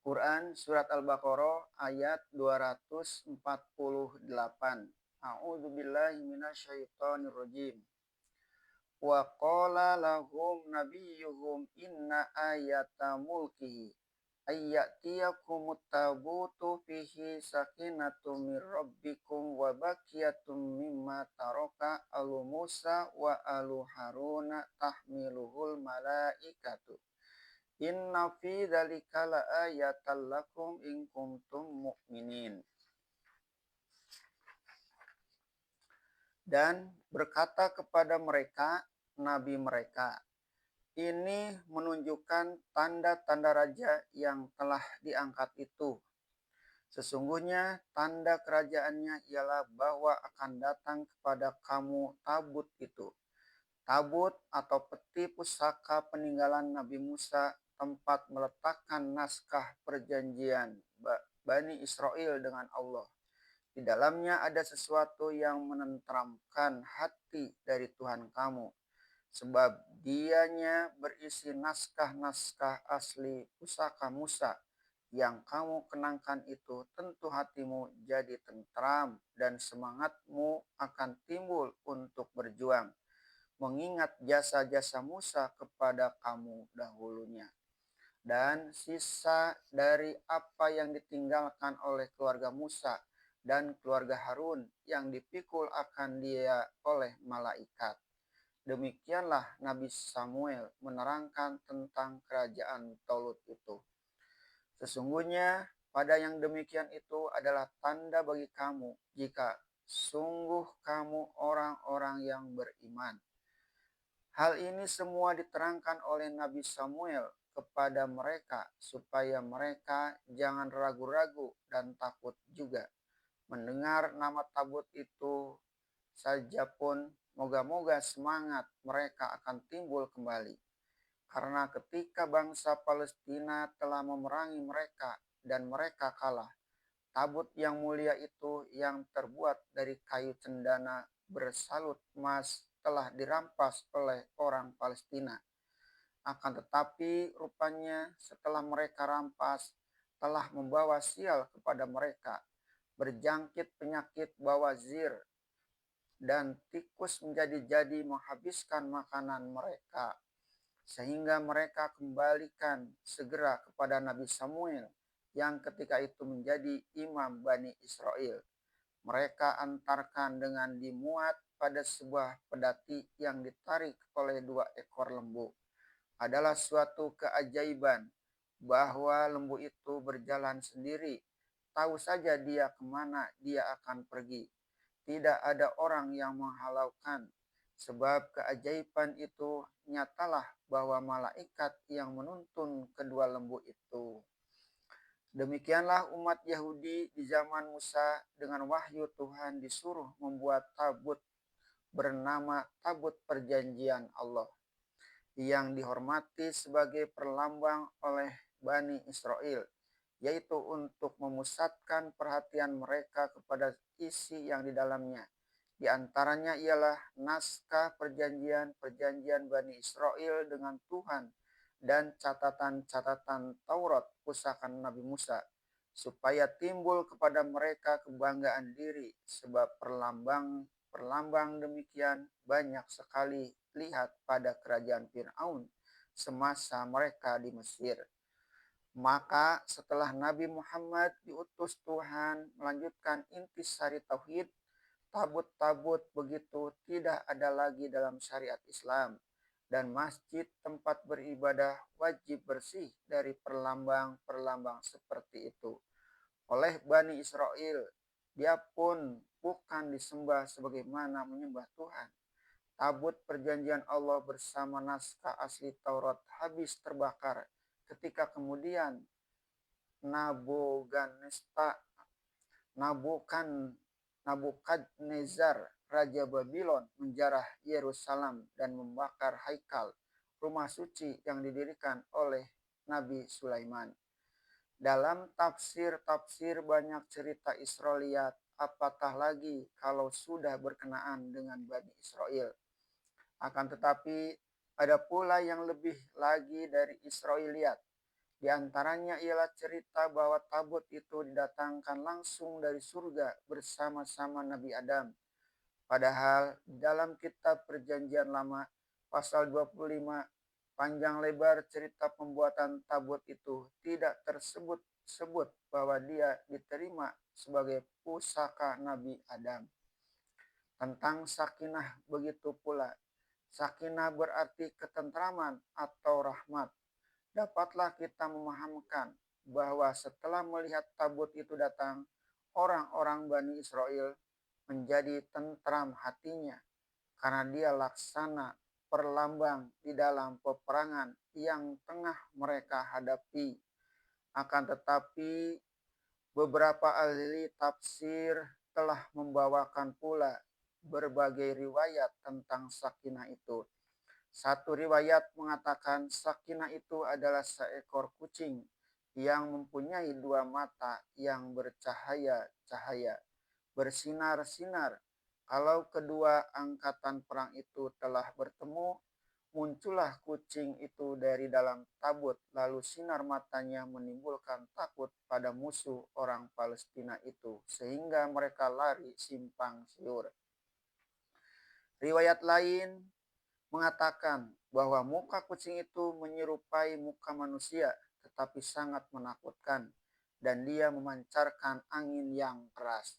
Quran Surat Al-Baqarah ayat 248. A'udzubillahi minasyaitonirrajim. Wa qala lahum nabiyyuhum inna ayata mulkihi ayyatiyakumut tabutu fihi sakinatu mir rabbikum wa baqiyatum mimma taraka alu Musa wa alu Haruna tahmiluhul malaikatu. Inna fi dzalika laayatan lakum in kuntum mu'minin. Dan berkata kepada mereka, nabi mereka, ini menunjukkan tanda-tanda raja yang telah diangkat itu. Sesungguhnya tanda kerajaannya ialah bahwa akan datang kepada kamu tabut itu. Tabut atau peti pusaka peninggalan Nabi Musa, tempat meletakkan naskah perjanjian Bani Israel dengan Allah. Di dalamnya ada sesuatu yang menenteramkan hati dari Tuhan kamu, sebab dianya berisi naskah-naskah asli pusaka Musa. Yang kamu kenangkan itu, tentu hatimu jadi tentram dan semangatmu akan timbul untuk berjuang, mengingat jasa-jasa Musa kepada kamu dahulunya, dan sisa dari apa yang ditinggalkan oleh keluarga Musa dan keluarga Harun yang dipikul akan dia oleh malaikat. Demikianlah Nabi Samuel menerangkan tentang kerajaan Taulut itu. Sesungguhnya pada yang demikian itu adalah tanda bagi kamu jika sungguh kamu orang-orang yang beriman. Hal ini semua diterangkan oleh Nabi Samuel kepada mereka supaya mereka jangan ragu-ragu dan takut juga mendengar nama tabut itu saja pun. Moga-moga semangat mereka akan timbul kembali. Karena ketika bangsa Palestina telah memerangi mereka dan mereka kalah, tabut yang mulia itu yang terbuat dari kayu cendana bersalut emas telah dirampas oleh orang Palestina. Akan tetapi rupanya setelah mereka rampas, telah membawa sial kepada mereka, berjangkit penyakit bawazir, dan tikus menjadi-jadi menghabiskan makanan mereka. Sehingga mereka kembalikan segera kepada Nabi Samuel yang ketika itu menjadi imam Bani Israel. Mereka antarkan dengan dimuat pada sebuah pedati yang ditarik oleh 2 ekor lembu. Adalah suatu keajaiban bahwa lembu itu berjalan sendiri. Tahu saja dia kemana dia akan pergi. Tidak ada orang yang menghalaukan, sebab keajaiban itu nyatalah bahwa malaikat yang menuntun kedua lembu itu. Demikianlah umat Yahudi di zaman Musa dengan wahyu Tuhan disuruh membuat tabut bernama tabut perjanjian Allah, yang dihormati sebagai perlambang oleh Bani Israel, yaitu untuk memusatkan perhatian mereka kepada isi yang di dalamnya. Di antaranya ialah naskah perjanjian Bani Israel dengan Tuhan dan catatan-catatan Taurat pusaka Nabi Musa, supaya timbul kepada mereka kebanggaan diri, sebab perlambang demikian banyak sekali lihat pada kerajaan Fir'aun semasa mereka di Mesir. Maka setelah Nabi Muhammad diutus Tuhan melanjutkan intisari tauhid, tabut-tabut begitu tidak ada lagi dalam syariat Islam, dan masjid tempat beribadah wajib bersih dari perlambang-perlambang seperti itu oleh Bani Israel. Dia pun bukan disembah sebagaimana menyembah Tuhan. Tabut perjanjian Allah bersama naskah asli Taurat habis terbakar ketika kemudian Nabukadnezar Raja Babylon menjarah Yerusalem dan membakar Haikal, rumah suci yang didirikan oleh Nabi Sulaiman. Dalam tafsir-tafsir banyak cerita Israeliat, apatah lagi kalau sudah berkenaan dengan Bani Israel. Akan tetapi ada pula yang lebih lagi dari Israeliat, Di antaranya ialah cerita bahwa tabut itu didatangkan langsung dari surga bersama-sama Nabi Adam. Padahal dalam kitab Perjanjian Lama pasal 25 panjang lebar cerita pembuatan tabut itu tidak tersebut-sebut bahwa dia diterima sebagai pusaka Nabi Adam. Tentang sakinah begitu pula. Sakinah berarti ketentraman atau rahmat. Dapatlah kita memahamkan bahwa setelah melihat tabut itu datang, orang-orang Bani Israel menjadi tentram hatinya karena dia laksana perlambang di dalam peperangan yang tengah mereka hadapi. Akan tetapi beberapa ahli tafsir telah membawakan pula berbagai riwayat tentang sakinah itu. Satu riwayat mengatakan sakinah itu adalah seekor kucing yang mempunyai dua mata yang bercahaya-cahaya, bersinar-sinar. Kalau kedua angkatan perang itu telah bertemu, muncullah kucing itu dari dalam tabut, lalu sinar matanya menimbulkan takut pada musuh orang Palestina itu, sehingga mereka lari simpang siur. Riwayat lain mengatakan bahwa muka kucing itu menyerupai muka manusia, tetapi sangat menakutkan, dan dia memancarkan angin yang keras.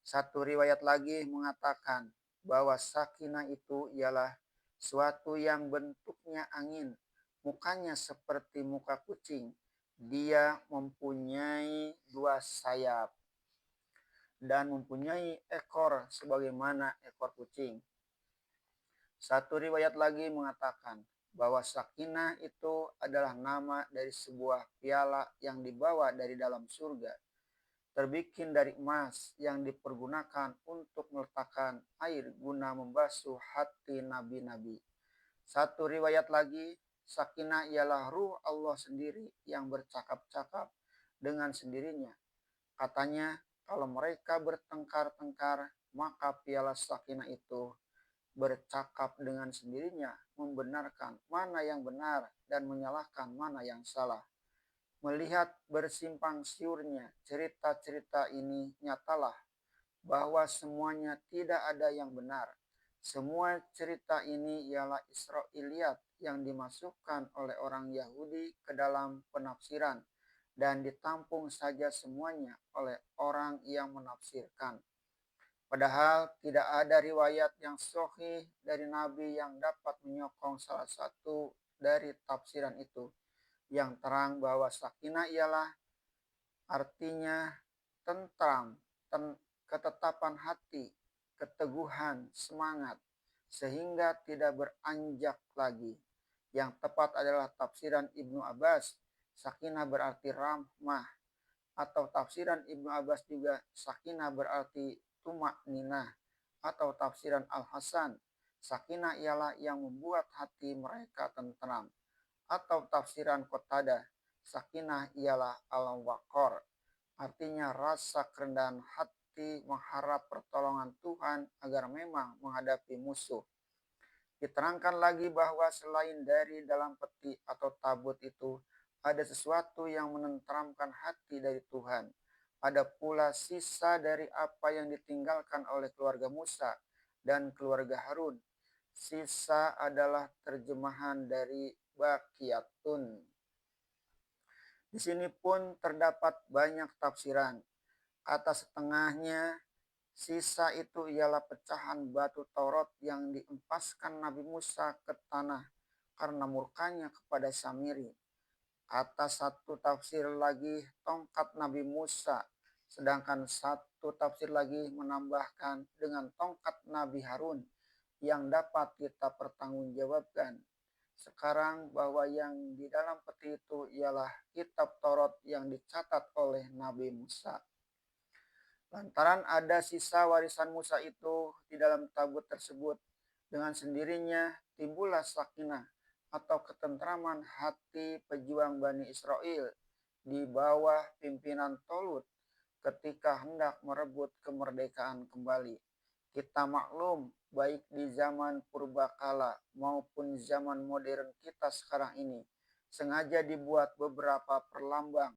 Satu riwayat lagi mengatakan bahwa sakinah itu ialah suatu yang bentuknya angin, mukanya seperti muka kucing. Dia mempunyai dua sayap dan mempunyai ekor sebagaimana ekor kucing. Satu riwayat lagi mengatakan bahwa sakinah itu adalah nama dari sebuah piala yang dibawa dari dalam surga, terbikin dari emas yang dipergunakan untuk meletakkan air guna membasuh hati nabi-nabi. Satu riwayat lagi, sakinah ialah ruh Allah sendiri yang bercakap-cakap dengan sendirinya. Katanya, kalau mereka bertengkar-tengkar, maka piala sakinah itu bercakap dengan sendirinya, membenarkan mana yang benar dan menyalahkan mana yang salah. Melihat bersimpang siurnya cerita-cerita ini, nyatalah bahwa semuanya tidak ada yang benar. Semua cerita ini ialah Israiliyat yang dimasukkan oleh orang Yahudi ke dalam penafsiran dan ditampung saja semuanya oleh orang yang menafsirkan. Padahal tidak ada riwayat yang sahih dari Nabi yang dapat menyokong salah satu dari tafsiran itu, yang terang bahwa sakinah ialah artinya tentram, ketetapan hati, keteguhan, semangat, sehingga tidak beranjak lagi. Yang tepat adalah tafsiran Ibnu Abbas, sakinah berarti rahmah, atau tafsiran Ibnu Abbas juga sakinah berarti tumak ninah, atau tafsiran Al-Hasan, sakinah ialah yang membuat hati mereka tentram, atau tafsiran Qatadah, sakinah ialah al-waqar, artinya rasa kerendahan hati mengharap pertolongan Tuhan agar memang menghadapi musuh. Diterangkan lagi bahwa selain dari dalam peti atau tabut itu, ada sesuatu yang menenteramkan hati dari Tuhan. Ada pula sisa dari apa yang ditinggalkan oleh keluarga Musa dan keluarga Harun. Sisa adalah terjemahan dari Baqiyatun. Di sini pun terdapat banyak tafsiran. Kata setengahnya, sisa itu ialah pecahan batu Taurat yang diempaskan Nabi Musa ke tanah karena murkanya kepada Samiri. Kata satu tafsir lagi tongkat Nabi Musa, sedangkan satu tafsir lagi menambahkan dengan tongkat Nabi Harun yang dapat kita pertanggungjawabkan. Sekarang bahwa yang di dalam peti itu ialah kitab Taurat yang dicatat oleh Nabi Musa. Lantaran ada sisa warisan Musa itu di dalam tabut tersebut, dengan sendirinya timbullah sakinah atau ketentraman hati pejuang Bani Israel di bawah pimpinan Tolut ketika hendak merebut kemerdekaan kembali. Kita maklum baik di zaman purbakala maupun zaman modern kita sekarang ini, sengaja dibuat beberapa perlambang